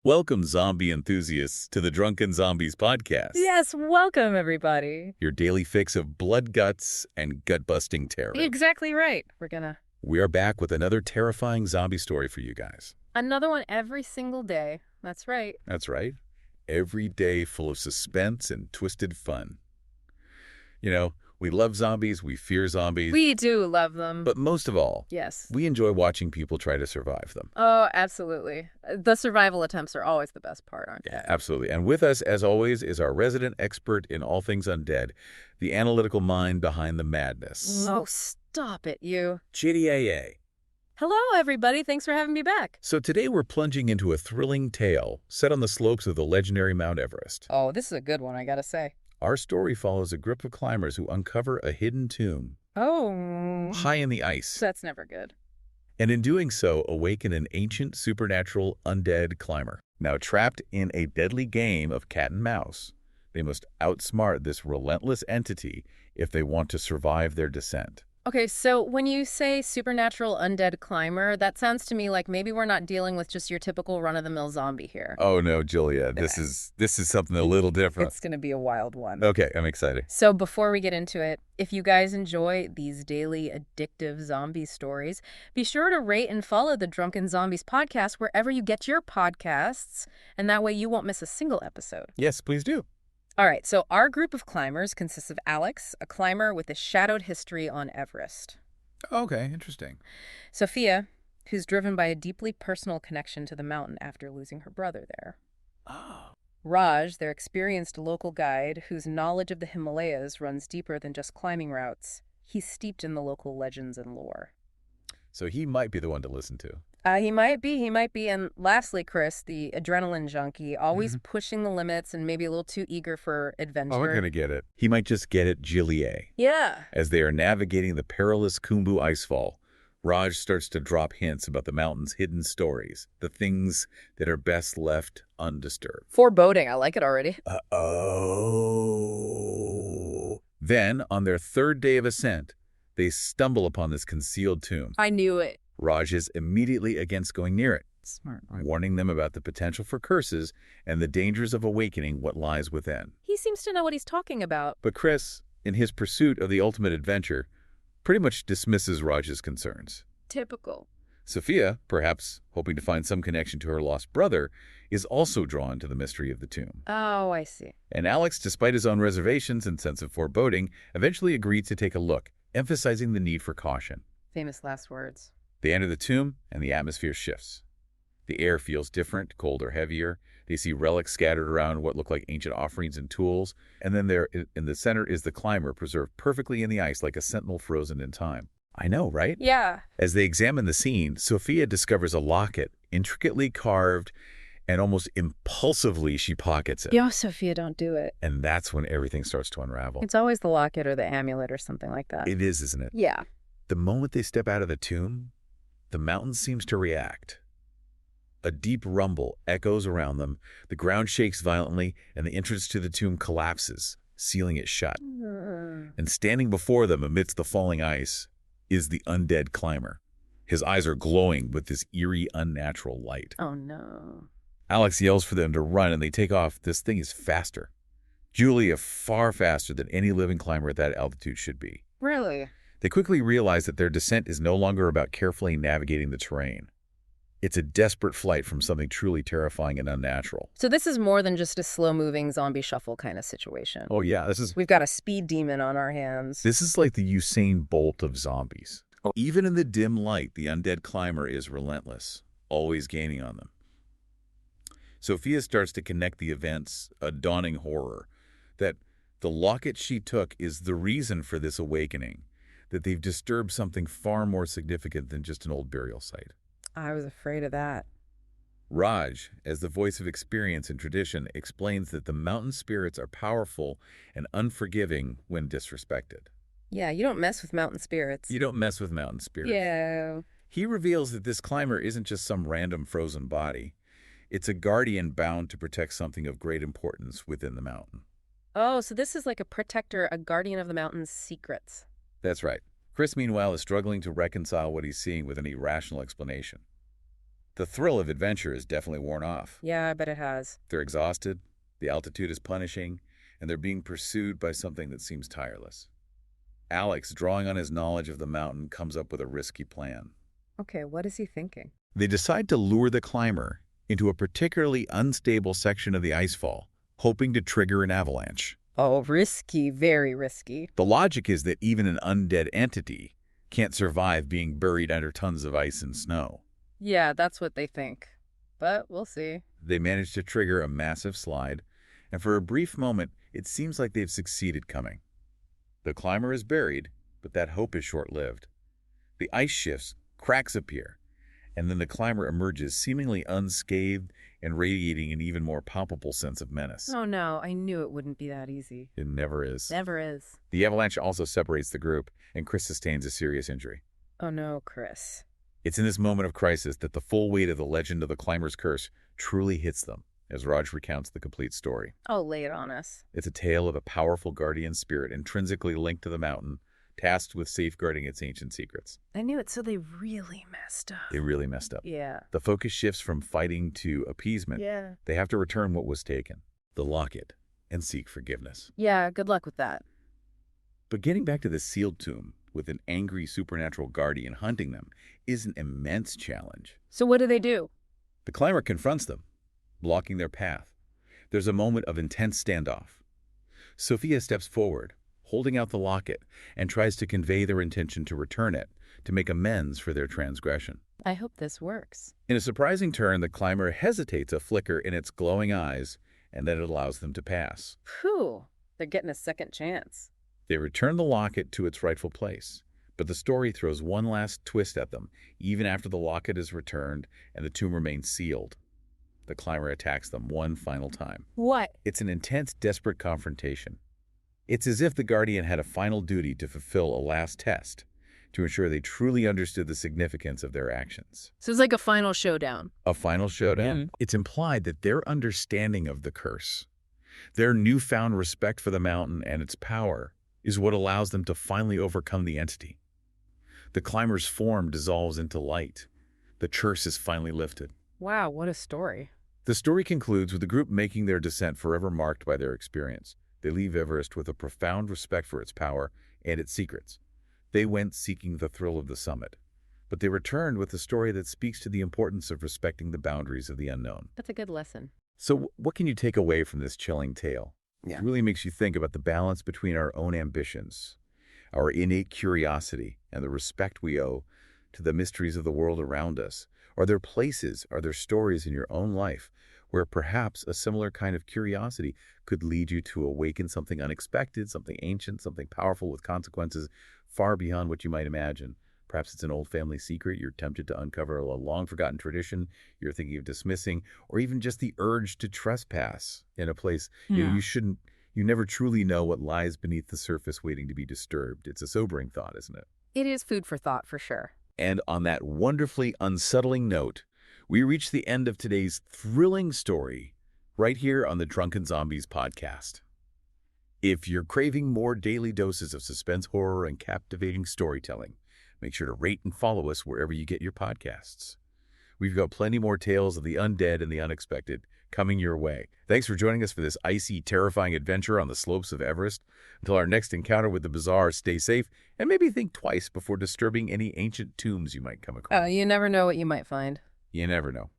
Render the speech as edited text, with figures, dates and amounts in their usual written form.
Welcome, zombie enthusiasts, to the Drunken Zombies Podcast. Yes, welcome everybody. Your daily fix of blood guts and gut-busting terror. Exactly right. We are back with another terrifying zombie story for you guys. Another one every single day. That's right. That's right. Every day full of suspense and twisted fun. You know, we love zombies, we fear zombies. We do love them. But most of all, yes, we enjoy watching people try to survive them. Oh, absolutely. The survival attempts are always the best part, aren't they? Yeah, absolutely. And with us, as always, is our resident expert in all things undead, the analytical mind behind the madness. Oh, stop it, you. JDAA. Hello, everybody. Thanks for having me back. So today we're plunging into a thrilling tale set on the slopes of the legendary Mount Everest. Oh, this is a good one, I gotta say. Our story follows a group of climbers who uncover a hidden tomb Oh, high in the ice, that's never good. and in doing so awaken an ancient supernatural undead climber. Now trapped in a deadly game of cat and mouse, they must outsmart this relentless entity if they want to survive their descent. Okay, so when you say supernatural undead climber, that sounds to me like maybe we're not dealing with just your typical run-of-the-mill zombie here. Oh no, Julia, this is something a little different. It's gonna be a wild one. Okay, I'm excited. So before we get into it, if you guys enjoy these daily addictive zombie stories, be sure to rate and follow the Drunken Zombies podcast wherever you get your podcasts, and that way you won't miss a single episode. Yes, please do. All right, so our group of climbers consists of Alex, a climber with a shadowed history on Everest. Okay, interesting. Sofia, who's driven by a deeply personal connection to the mountain after losing her brother there. Oh. Raj, their experienced local guide, whose knowledge of the Himalayas runs deeper than just climbing routes. He's steeped in the local legends and lore. So he might be the one to listen to. He might be. And lastly, Chris, the adrenaline junkie, always pushing the limits and maybe a little too eager for adventure. Oh, I'm going to get it. He might just get it, Gilead. Yeah. As they are navigating the perilous Khumbu icefall, Raj starts to drop hints about the mountain's hidden stories, the things that are best left undisturbed. Foreboding. I like it already. Uh-oh. Then, on their third day of ascent, they stumble upon this concealed tomb. I knew it. Raj is immediately against going near it, Smart. Right? warning them about the potential for curses and the dangers of awakening what lies within. He seems to know what he's talking about. But Chris, in his pursuit of the ultimate adventure, pretty much dismisses Raj's concerns. Typical. Sofia, perhaps hoping to find some connection to her lost brother, is also drawn to the mystery of the tomb. Oh, I see. And Alex, despite his own reservations and sense of foreboding, eventually agreed to take a look, emphasizing the need for caution. Famous last words. They enter the tomb, and the atmosphere shifts. The air feels different, colder, heavier. They see relics scattered around what look like ancient offerings and tools. And then there, in the center, is the climber, preserved perfectly in the ice like a sentinel frozen in time. I know, right? Yeah. As they examine the scene, Sofia discovers a locket, intricately carved, and almost impulsively she pockets it. Yo, Sophia, don't do it. And that's when everything starts to unravel. It's always the locket or the amulet or something like that. It is, isn't it? Yeah. The moment they step out of the tomb, the mountain seems to react. A deep rumble echoes around them, the ground shakes violently, and the entrance to the tomb collapses, sealing it shut. And standing before them amidst the falling ice is the undead climber. His eyes are glowing with this eerie, unnatural light. Oh, no. Alex yells for them to run, and they take off. This thing is faster. Julia, far faster than any living climber at that altitude should be. Really? They quickly realize that their descent is no longer about carefully navigating the terrain. It's a desperate flight from something truly terrifying and unnatural. So this is more than just a slow-moving zombie shuffle kind of situation. Oh yeah, We've got a speed demon on our hands. this is like the Usain Bolt of zombies. Even in the dim light, the undead climber is relentless, always gaining on them. Sophia starts to connect the events, a dawning horror, that the locket she took is the reason for this awakening, that they've disturbed something far more significant than just an old burial site. I was afraid of that. Raj, as the voice of experience and tradition, explains that the mountain spirits are powerful and unforgiving when disrespected. Yeah, you don't mess with mountain spirits. You don't mess with mountain spirits. Yeah. He reveals that this climber isn't just some random frozen body. It's a guardian bound to protect something of great importance within the mountain. Oh, so this is like a protector, a guardian of the mountain's secrets. That's right. Chris, meanwhile, is struggling to reconcile what he's seeing with an irrational explanation. The thrill of adventure is definitely worn off. Yeah, I bet it has. They're exhausted, the altitude is punishing, and they're being pursued by something that seems tireless. Alex, drawing on his knowledge of the mountain, comes up with a risky plan. Okay, what is he thinking? They decide to lure the climber into a particularly unstable section of the icefall, hoping to trigger an avalanche. Oh, risky, very risky. The logic is that even an undead entity can't survive being buried under tons of ice and snow. Yeah, that's what they think. But we'll see. They manage to trigger a massive slide, and for a brief moment, it seems like they've succeeded coming. The climber is buried, but that hope is short-lived. The ice shifts, cracks appear, and then the climber emerges seemingly unscathed and radiating an even more palpable sense of menace. Oh no, I knew it wouldn't be that easy. It never is. Never is. The avalanche also separates the group, and Chris sustains a serious injury. Oh no, Chris. It's in this moment of crisis that the full weight of the legend of the climber's curse truly hits them, as Raj recounts the complete story. Oh, lay it on us. It's a tale of a powerful guardian spirit intrinsically linked to the mountain, tasked with safeguarding its ancient secrets. I knew it, so they really messed up. They really messed up. Yeah. The focus shifts from fighting to appeasement. Yeah. They have to return what was taken, the locket, and seek forgiveness. Yeah, good luck with that. But getting back to the sealed tomb, with an angry supernatural guardian hunting them, is an immense challenge. So what do? The climber confronts them, blocking their path. There's a moment of intense standoff. Sofia steps forward, holding out the locket, and tries to convey their intention to return it, to make amends for their transgression. I hope this works. In a surprising turn, the climber hesitates a flicker in its glowing eyes, and then it allows them to pass. Phew, they're getting a second chance. They return the locket to its rightful place, but the story throws one last twist at them, even after the locket is returned and the tomb remains sealed. The climber attacks them one final time. What? It's an intense, desperate confrontation. It's as if the guardian had a final duty to fulfill a last test, to ensure they truly understood the significance of their actions. So it's like a final showdown. A final showdown. Yeah. It's implied that their understanding of the curse, their newfound respect for the mountain and its power, is what allows them to finally overcome the entity. The climber's form dissolves into light. The curse is finally lifted. Wow, what a story. The story concludes with the group making their descent forever marked by their experience. They leave Everest with a profound respect for its power and its secrets. They went seeking the thrill of the summit, but they returned with a story that speaks to the importance of respecting the boundaries of the unknown. That's a good lesson. So what can you take away from this chilling tale? Yeah. It really makes you think about the balance between our own ambitions, our innate curiosity, and the respect we owe to the mysteries of the world around us. Are there places, are there stories in your own life where perhaps a similar kind of curiosity could lead you to awaken something unexpected, something ancient, something powerful with consequences far beyond what you might imagine? Perhaps it's an old family secret you're tempted to uncover, a long-forgotten tradition you're thinking of dismissing, or even just the urge to trespass in a place you never truly know what lies beneath the surface waiting to be disturbed. It's a sobering thought, isn't it? It is food for thought, for sure. And on that wonderfully unsettling note, we reach the end of today's thrilling story right here on the Drunken Zombies podcast. If you're craving more daily doses of suspense, horror, and captivating storytelling, make sure to rate and follow us wherever you get your podcasts. We've got plenty more tales of the undead and the unexpected coming your way. Thanks for joining us for this icy, terrifying adventure on the slopes of Everest. Until our next encounter with the bizarre, stay safe and maybe think twice before disturbing any ancient tombs you might come across. You never know what you might find. You never know.